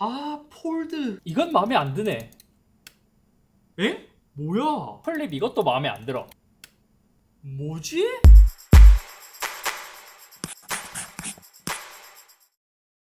아, 폴드. 이건 마음에 안 드네. 에? 뭐야? 플립 이것도 마음에 안 들어. 뭐지?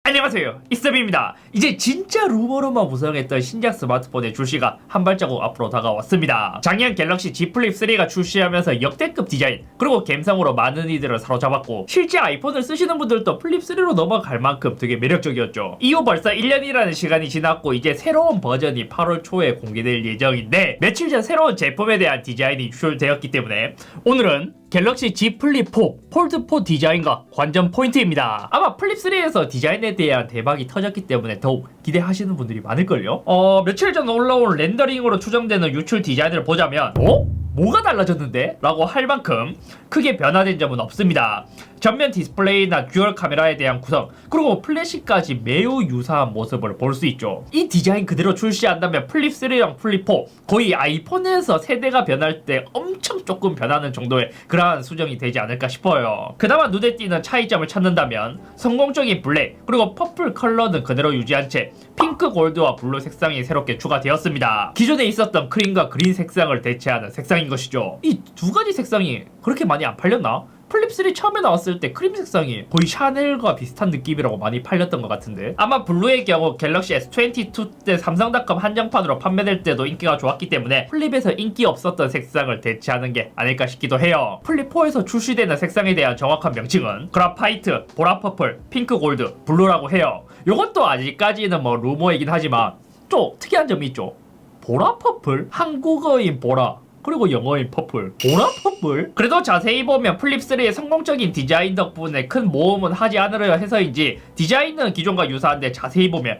안녕하세요, 이스터비입니다. 이제 진짜 루머로만 구성했던 신작 스마트폰의 출시가 한 발자국 앞으로 다가왔습니다. 작년 갤럭시 Z 플립 3가 출시하면서 역대급 디자인 그리고 감성으로 많은 이들을 사로잡았고, 실제 아이폰을 쓰시는 분들도 플립 3로 넘어갈 만큼 되게 매력적이었죠. 이후 벌써 1년이라는 시간이 지났고 이제 새로운 버전이 8월 초에 공개될 예정인데, 며칠 전 새로운 제품에 대한 디자인이 유출되었기 때문에 오늘은 갤럭시 Z 플립 4 폴드 4 디자인과 관전 포인트입니다. 아마 플립 3에서 디자인에 대한 대박이 터졌기 때문에 더욱 기대하시는 분들이 많을걸요. 며칠 전 올라온 렌더링으로 추정되는 유출 디자인을 보자면 뭐가 달라졌는데? 라고 할 만큼 크게 변화된 점은 없습니다. 전면 디스플레이나 듀얼 카메라에 대한 구성, 그리고 플래시까지 매우 유사한 모습을 볼 수 있죠. 이 디자인 그대로 출시한다면 플립 3랑 플립 4 거의 아이폰에서 세대가 변할 때 엄청 조금 변하는 정도의 그러한 수정이 되지 않을까 싶어요. 그나마 눈에 띄는 차이점을 찾는다면 성공적인 블랙 그리고 퍼플 컬러는 그대로 유지한 채 핑크 골드와 블루 색상이 새롭게 추가되었습니다. 기존에 있었던 크림과 그린 색상을 대체하는 색상인 것이죠. 이 두 가지 색상이 그렇게 많이 안 팔렸나? 플립 3 처음에 나왔을 때 크림 색상이 거의 샤넬과 비슷한 느낌이라고 많이 팔렸던 것 같은데, 아마 블루의 경우 갤럭시 S22 때 삼성닷컴 한정판으로 판매될 때도 인기가 좋았기 때문에 플립에서 인기 없었던 색상을 대체하는 게 아닐까 싶기도 해요. 플립 4에서 출시되는 색상에 대한 정확한 명칭은 그라파이트, 보라 퍼플, 핑크 골드, 블루라고 해요. 요것도 아직까지는 뭐 루머이긴 하지만 또 특이한 점이 있죠. 보라 퍼플? 한국어인 보라 그리고 영어인 퍼플, 보라 퍼플? 그래도 자세히 보면 플립 3의 성공적인 디자인 덕분에 큰 모험은 하지 않으려 해서인지 디자인은 기존과 유사한데 자세히 보면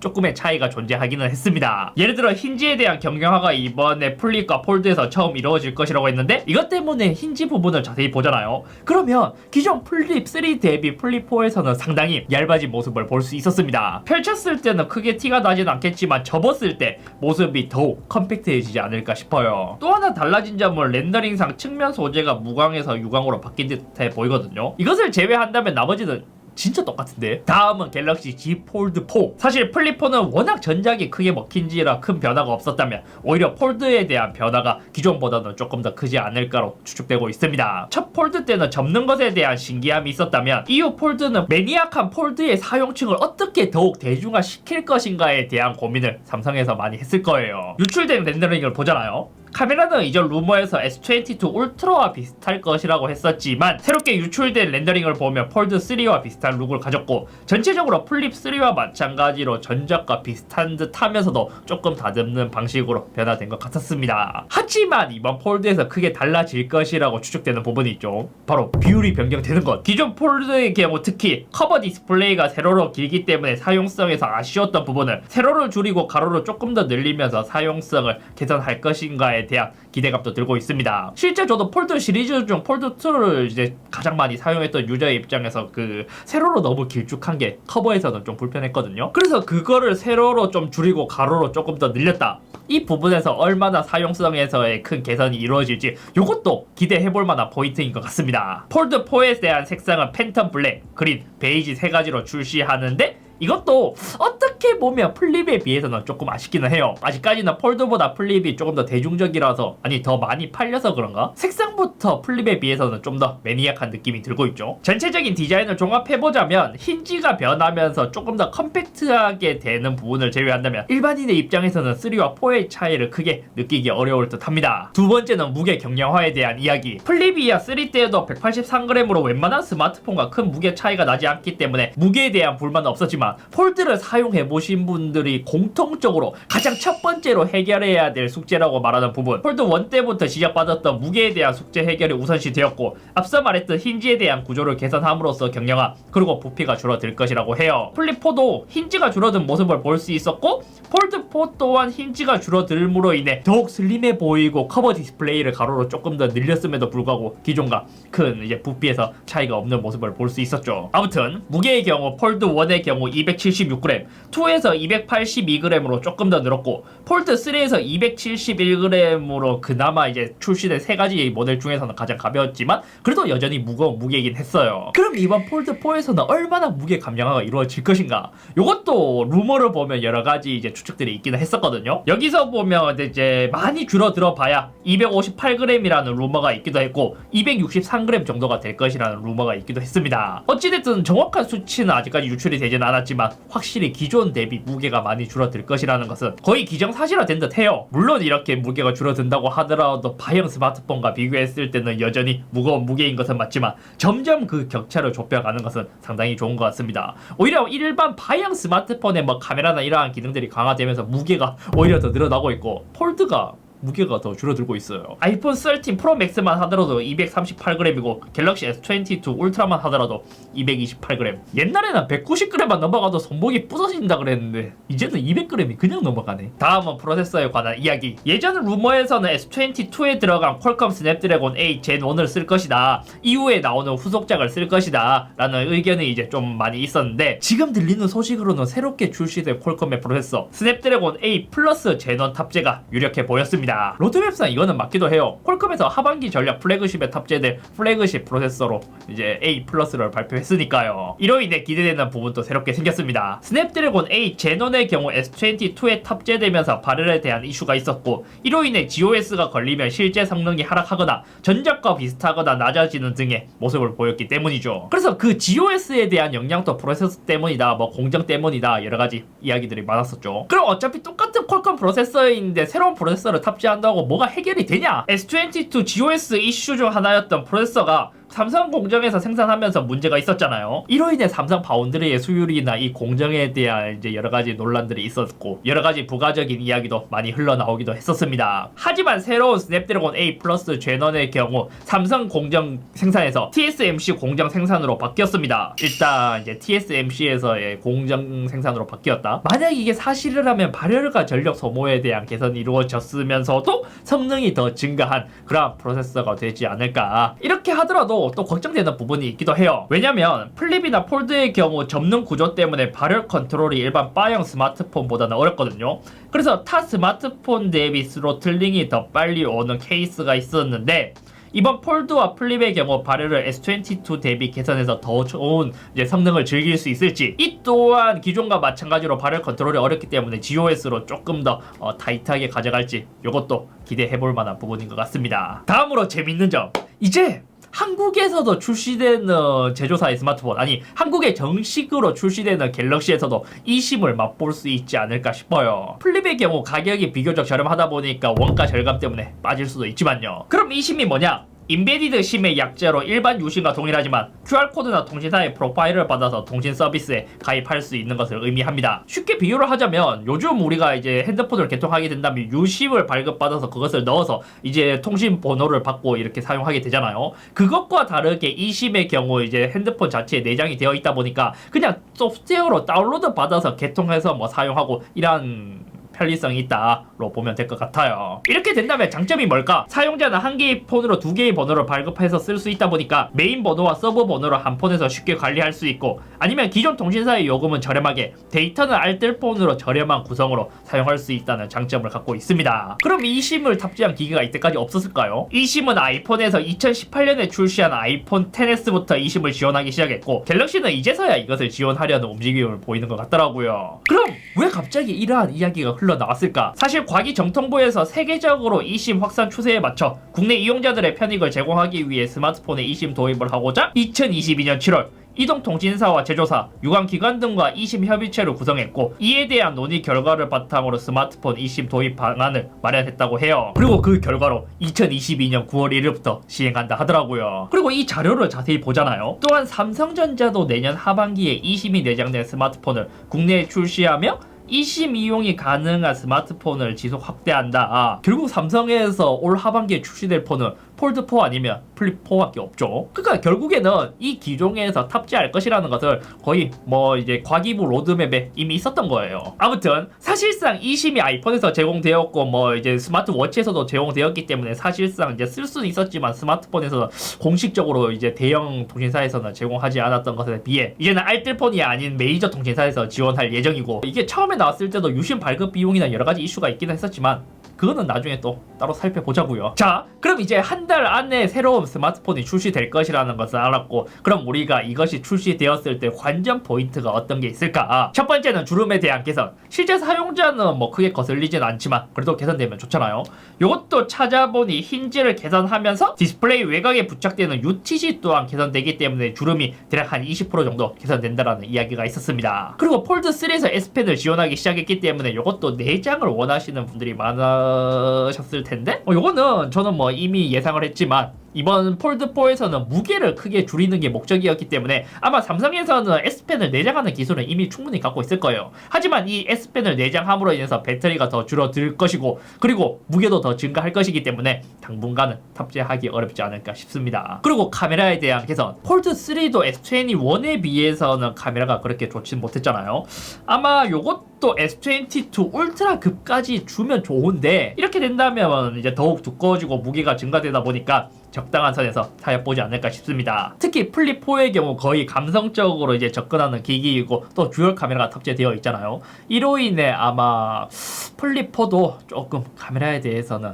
조금의 차이가 존재하기는 했습니다. 예를 들어 힌지에 대한 경량화가 이번에 플립과 폴드에서 처음 이루어질 것이라고 했는데, 이것 때문에 힌지 부분을 자세히 보잖아요. 그러면 기존 플립 3 대비 플립 4에서는 상당히 얇아진 모습을 볼 수 있었습니다. 펼쳤을 때는 크게 티가 나진 않겠지만 접었을 때 모습이 더욱 컴팩트해지지 않을까 싶어요. 또 하나 달라진 점은 렌더링상 측면 소재가 무광에서 유광으로 바뀐 듯해 보이거든요. 이것을 제외한다면 나머지는 진짜 똑같은데. 다음은 갤럭시 Z 폴드 4. 사실 플립 4는 워낙 전작이 크게 먹힌지라 큰 변화가 없었다면 오히려 폴드에 대한 변화가 기존보다는 조금 더 크지 않을까로 추측되고 있습니다. 첫 폴드 때는 접는 것에 대한 신기함이 있었다면 이후 폴드는 매니악한 폴드의 사용층을 어떻게 더욱 대중화시킬 것인가에 대한 고민을 삼성에서 많이 했을 거예요. 유출된 렌더링을 보잖아요. 카메라는 이전 루머에서 S22 울트라와 비슷할 것이라고 했었지만 새롭게 유출된 렌더링을 보면 폴드 3와 비슷한 룩을 가졌고, 전체적으로 플립 3와 마찬가지로 전작과 비슷한 듯 하면서도 조금 다듬는 방식으로 변화된 것 같았습니다. 하지만 이번 폴드에서 크게 달라질 것이라고 추측되는 부분이 있죠. 바로 비율이 변경되는 것. 기존 폴드의 경우 특히 커버 디스플레이가 세로로 길기 때문에 사용성에서 아쉬웠던 부분을 세로를 줄이고 가로를 조금 더 늘리면서 사용성을 개선할 것인가에 대한 기대감도 들고 있습니다. 실제 저도 폴드 시리즈 중 폴드 2를 이제 가장 많이 사용했던 유저의 입장에서 그 세로로 너무 길쭉한 게 커버에서는 좀 불편했거든요. 그래서 그거를 세로로 좀 줄이고 가로로 조금 더 늘렸다. 이 부분에서 얼마나 사용성에서의 큰 개선이 이루어질지 이것도 기대해볼 만한 포인트인 것 같습니다. 폴드 4에 대한 색상은 팬텀 블랙, 그린, 베이지 세 가지로 출시하는데, 이것도 어떻게 보면 플립에 비해서는 조금 아쉽기는 해요. 아직까지는 폴드보다 플립이 조금 더 대중적이라서, 아니 더 많이 팔려서 그런가? 색상부터 플립에 비해서는 좀 더 매니악한 느낌이 들고 있죠. 전체적인 디자인을 종합해보자면 힌지가 변하면서 조금 더 컴팩트하게 되는 부분을 제외한다면 일반인의 입장에서는 3와 4의 차이를 크게 느끼기 어려울 듯 합니다. 두 번째는 무게 경량화에 대한 이야기. 플립이야 3 때에도 183g으로 웬만한 스마트폰과 큰 무게 차이가 나지 않기 때문에 무게에 대한 불만은 없었지만, 폴드를 사용해보신 분들이 공통적으로 가장 첫 번째로 해결해야 될 숙제라고 말하는 부분, 폴드 1 때부터 시작받았던 무게에 대한 숙제 해결이 우선시 되었고, 앞서 말했던 힌지에 대한 구조를 개선함으로써 경량화 그리고 부피가 줄어들 것이라고 해요. 플립 4도 힌지가 줄어든 모습을 볼 수 있었고, 폴드 4 또한 힌지가 줄어들므로 인해 더욱 슬림해 보이고 커버 디스플레이를 가로로 조금 더 늘렸음에도 불구하고 기존과 큰 이제 부피에서 차이가 없는 모습을 볼 수 있었죠. 아무튼 무게의 경우 폴드 1의 경우 276g, 2에서 282g으로 조금 더 늘었고 폴드 3에서 271g으로 그나마 이제 출시된 세 가지 모델 중에서는 가장 가벼웠지만 그래도 여전히 무거운 무게이긴 했어요. 그럼 이번 폴드 4에서는 얼마나 무게 감량화가 이루어질 것인가? 이것도 루머를 보면 여러 가지 이제 추측들이 있기는 했었거든요. 여기서 보면 이제 많이 줄어들어 봐야 258g이라는 루머가 있기도 했고 263g 정도가 될 것이라는 루머가 있기도 했습니다. 어찌됐든 정확한 수치는 아직까지 유출이 되진 않았지만 확실히 기존 대비 무게가 많이 줄어들 것이라는 것은 거의 기정사실화된 듯 해요. 물론 이렇게 무게가 줄어든다고 하더라도 바이형 스마트폰과 비교했을 때는 여전히 무거운 무게인 것은 맞지만 점점 그 격차를 좁혀가는 것은 상당히 좋은 것 같습니다. 오히려 일반 바이형 스마트폰의 뭐 카메라나 이러한 기능들이 강화되면서 무게가 오히려 더 늘어나고 있고 폴드가 무게가 더 줄어들고 있어요. 아이폰 13 프로 맥스만 하더라도 238g이고 갤럭시 S22 울트라만 하더라도 228g. 옛날에는 190g만 넘어가도 손목이 부서진다 그랬는데 이제는 200g이 그냥 넘어가네. 다음은 프로세서에 관한 이야기. 예전 루머에서는 S22에 들어간 퀄컴 스냅드래곤 8 젠 1을 쓸 것이다. 이후에 나오는 후속작을 쓸 것이다 라는 의견이 이제 좀 많이 있었는데 지금 들리는 소식으로는 새롭게 출시된 퀄컴의 프로세서 스냅드래곤 8 플러스 젠 1 탑재가 유력해 보였습니다. 로드맵상 이거는 맞기도 해요. 퀄컴에서 하반기 전략 플래그십에 탑재될 플래그십 프로세서로 이제 A 플러스를 발표했으니까요. 이로 인해 기대되는 부분도 새롭게 생겼습니다. 스냅드래곤 8 젠1의 경우 S22에 탑재되면서 발열에 대한 이슈가 있었고 이로 인해 GOS가 걸리면 실제 성능이 하락하거나 전작과 비슷하거나 낮아지는 등의 모습을 보였기 때문이죠. 그래서 그 GOS에 대한 영향도 프로세서 때문이다, 뭐 공정 때문이다 여러가지 이야기들이 많았었죠. 그럼 어차피 똑같은 퀄컴 프로세서인데 새로운 프로세서를 탑재한다고 뭐가 해결이 되냐? S22 GOS 이슈 중 하나였던 프로세서가 삼성 공정에서 생산하면서 문제가 있었잖아요. 이로 인해 삼성 파운드리의 수율이나 이 공정에 대한 이제 여러 가지 논란들이 있었고 여러 가지 부가적인 이야기도 많이 흘러나오기도 했었습니다. 하지만 새로운 스냅드래곤 8 플러스 젠1의 경우 삼성 공정 생산에서 TSMC 공정 생산으로 바뀌었습니다. 일단 이제 TSMC에서의 공정 생산으로 바뀌었다. 만약 이게 사실이라면 발열과 전력 소모에 대한 개선이 이루어졌으면서도 성능이 더 증가한 그런 프로세서가 되지 않을까. 이렇게 하더라도 또 걱정되는 부분이 있기도 해요. 왜냐면 플립이나 폴드의 경우 접는 구조 때문에 발열 컨트롤이 일반 바형 스마트폰보다는 어렵거든요. 그래서 타 스마트폰 대비 스로틀링이 더 빨리 오는 케이스가 있었는데 이번 폴드와 플립의 경우 발열을 S22 대비 개선해서 더 좋은 이제 성능을 즐길 수 있을지, 이 또한 기존과 마찬가지로 발열 컨트롤이 어렵기 때문에 GOS로 조금 더 타이트하게 가져갈지 이것도 기대해볼 만한 부분인 것 같습니다. 다음으로 재밌는 점, 이제 한국에서도 출시되는 제조사의 스마트폰, 아니 한국에 정식으로 출시되는 갤럭시에서도 eSIM을 맛볼 수 있지 않을까 싶어요. 플립의 경우 가격이 비교적 저렴하다 보니까 원가 절감 때문에 빠질 수도 있지만요. 그럼 eSIM이 뭐냐? 인베디드 심의 약자로 일반 유심과 동일하지만 QR코드나 통신사의 프로파일을 받아서 통신 서비스에 가입할 수 있는 것을 의미합니다. 쉽게 비유를 하자면 요즘 우리가 이제 핸드폰을 개통하게 된다면 유심을 발급받아서 그것을 넣어서 이제 통신 번호를 받고 이렇게 사용하게 되잖아요. 그것과 다르게 eSIM의 경우 이제 핸드폰 자체에 내장이 되어 있다 보니까 그냥 소프트웨어로 다운로드 받아서 개통해서 뭐 사용하고 이런 편리성이 있다로 보면 될 것 같아요. 이렇게 된다면 장점이 뭘까? 사용자는 한 개의 폰으로 두 개의 번호를 발급해서 쓸 수 있다 보니까 메인 번호와 서버 번호를 한 폰에서 쉽게 관리할 수 있고, 아니면 기존 통신사의 요금은 저렴하게 데이터는 알뜰폰으로 저렴한 구성으로 사용할 수 있다는 장점을 갖고 있습니다. 그럼 eSIM을 탑재한 기기가 이때까지 없었을까요? eSIM은 아이폰에서 2018년에 출시한 아이폰 XS부터 eSIM을 지원하기 시작했고 갤럭시는 이제서야 이것을 지원하려는 움직임을 보이는 것 같더라고요. 그럼 왜 갑자기 이러한 이야기가 흘러나왔을까? 사실 과기정통부에서 세계적으로 eSIM 확산 추세에 맞춰 국내 이용자들의 편익을 제공하기 위해 스마트폰에 eSIM 도입을 하고자 2022년 7월 이동통신사와 제조사, 유관기관 등과 eSIM 협의체를 구성했고 이에 대한 논의 결과를 바탕으로 스마트폰 eSIM 도입 방안을 마련했다고 해요. 그리고 그 결과로 2022년 9월 1일부터 시행한다 하더라고요. 그리고 이 자료를 자세히 보잖아요. 또한 삼성전자도 내년 하반기에 eSIM이 내장된 스마트폰을 국내에 출시하며 eSIM 이용이 가능한 스마트폰을 지속 확대한다. 결국 삼성에서 올 하반기에 출시될 폰은 폴드 4 아니면 플립 4밖에 없죠. 그러니까 결국에는 이 기종에서 탑재할 것이라는 것을 거의 뭐 이제 과기부 로드맵에 이미 있었던 거예요. 아무튼 사실상 이 심이 아이폰에서 제공되었고 뭐 이제 스마트워치에서도 제공되었기 때문에 사실상 이제 쓸 수는 있었지만 스마트폰에서 공식적으로 이제 대형 통신사에서는 제공하지 않았던 것에 비해 이제는 알뜰폰이 아닌 메이저 통신사에서 지원할 예정이고, 이게 처음에 나왔을 때도 유심 발급 비용이나 여러 가지 이슈가 있긴 했었지만 그거는 나중에 또 따로 살펴보자고요. 자, 그럼 이제 한 달 안에 새로운 스마트폰이 출시될 것이라는 것을 알았고, 그럼 우리가 이것이 출시되었을 때 관전 포인트가 어떤 게 있을까? 첫 번째는 주름에 대한 개선. 실제 사용자는 뭐 크게 거슬리진 않지만 그래도 개선되면 좋잖아요. 이것도 찾아보니 힌지를 개선하면서 디스플레이 외곽에 부착되는 UTC 또한 개선되기 때문에 주름이 대략 한 20% 정도 개선된다라는 이야기가 있었습니다. 그리고 폴드 3에서 S펜을 지원하기 시작했기 때문에 이것도 내장을 원하시는 분들이 많으셨을 텐데, 요거는 저는 뭐 이미 예상을 했지만 이번 폴드4에서는 무게를 크게 줄이는 게 목적이었기 때문에 아마 삼성에서는 S펜을 내장하는 기술은 이미 충분히 갖고 있을 거예요. 하지만 이 S펜을 내장함으로 인해서 배터리가 더 줄어들 것이고, 그리고 무게도 더 증가할 것이기 때문에 당분간은 탑재하기 어렵지 않을까 싶습니다. 그리고 카메라에 대한 개선. 폴드3도 S21에 비해서는 카메라가 그렇게 좋진 못했잖아요. 아마 요것도 S22 울트라급까지 주면 좋은데, 이렇게 된다면 이제 더욱 두꺼워지고 무게가 증가되다 보니까 적당한 선에서 타협보지 않을까 싶습니다. 특히 플립4의 경우 거의 감성적으로 이제 접근하는 기기이고 또 듀얼 카메라가 탑재되어 있잖아요. 이로 인해 아마 플립4도 조금 카메라에 대해서는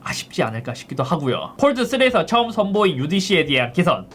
아쉽지 않을까 싶기도 하고요. 폴드3에서 처음 선보인 UDC에 대한 개선.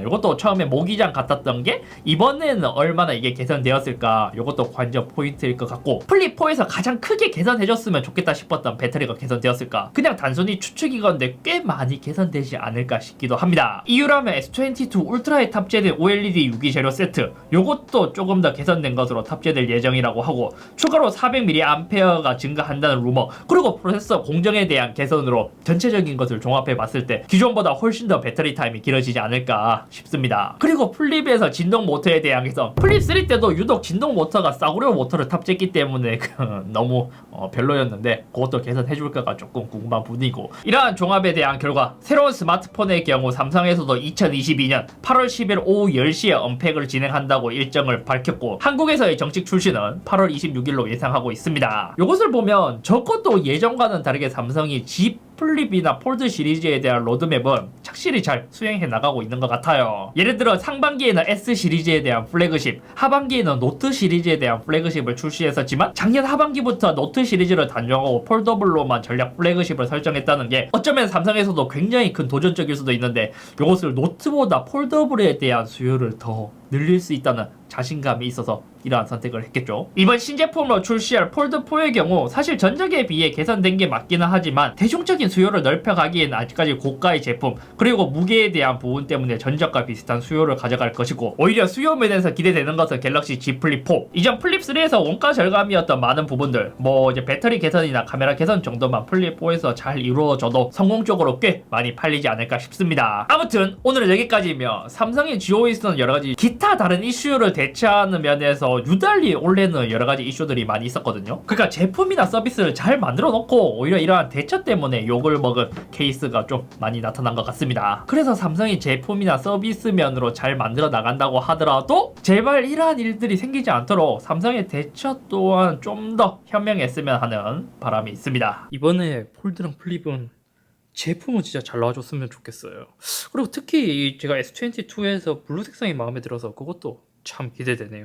이것도 처음에 모기장 같았던 게 이번에는 얼마나 이게 개선되었을까, 이것도 관전 포인트일 것 같고, 플립4에서 가장 크게 개선해줬으면 좋겠다 싶었던 배터리가 개선되었을까, 그냥 단순히 추측이건데 꽤 많이 개선되지 않을까 싶기도 합니다. 이유라면 S22 울트라에 탑재된 OLED 유기 재료 세트, 이것도 조금 더 개선된 것으로 탑재될 예정이라고 하고, 추가로 400mAh가 증가한다는 루머, 그리고 프로세서 공정에 대한 개선으로 전체적인 것을 종합해 봤을 때 기존보다 훨씬 더 배터리 타임이 길어지지 않을까 싶습니다. 그리고 플립에서 진동 모터에 대한 개선. 플립 3 때도 유독 진동 모터가 싸구려 모터를 탑재했기 때문에 너무 별로였는데 그것도 개선해줄까가 조금 궁금한 부분이고, 이러한 종합에 대한 결과 새로운 스마트폰의 경우 삼성에서도 2022년 8월 10일 오후 10시에 언팩을 진행한다고 일정을 밝혔고, 한국에서의 정식 출시는 8월 26일로 예상하고 있습니다. 이것을 보면 저것도 예전과는 다르게 삼성이 G 플립이나 폴드 시리즈에 대한 로드맵은 착실히 잘 수행해 나가고 있는 것 같아요. 예를 들어 상반기에는 S 시리즈에 대한 플래그십, 하반기에는 노트 시리즈에 대한 플래그십을 출시했었지만 작년 하반기부터 노트 시리즈를 단종하고 폴더블로만 전략 플래그십을 설정했다는 게 어쩌면 삼성에서도 굉장히 큰 도전적일 수도 있는데, 이것을 노트보다 폴더블에 대한 수요를 더 늘릴 수 있다는 자신감이 있어서 이러한 선택을 했겠죠. 이번 신제품으로 출시할 폴드4의 경우 사실 전작에 비해 개선된 게 맞기는 하지만 대중적인 수요를 넓혀가기에는 아직까지 고가의 제품, 그리고 무게에 대한 부분 때문에 전작과 비슷한 수요를 가져갈 것이고, 오히려 수요 면에서 기대되는 것은 갤럭시 Z 플립 4. 이전 플립 3에서 원가 절감이었던 많은 부분들, 뭐 이제 배터리 개선이나 카메라 개선 정도만 플립 4에서 잘 이루어져도 성공적으로 꽤 많이 팔리지 않을까 싶습니다. 아무튼 오늘은 여기까지이며, 삼성의 GOE에서는 여러가지 기타 다른 이슈를 대체하는 면에서 유달리 올해는 여러가지 이슈들이 많이 있었거든요. 그러니까 제품이나 서비스를 잘 만들어 놓고 오히려 이러한 대처 때문에 욕을 먹은 케이스가 좀 많이 나타난 것 같습니다. 그래서 삼성이 제품이나 서비스 면으로 잘 만들어 나간다고 하더라도 제발 이러한 일들이 생기지 않도록 삼성의 대처 또한 좀 더 현명했으면 하는 바람이 있습니다. 이번에 폴드랑 플립은 제품은 진짜 잘 나와줬으면 좋겠어요. 그리고 특히 제가 S22에서 블루 색상이 마음에 들어서 그것도 참 기대되네요.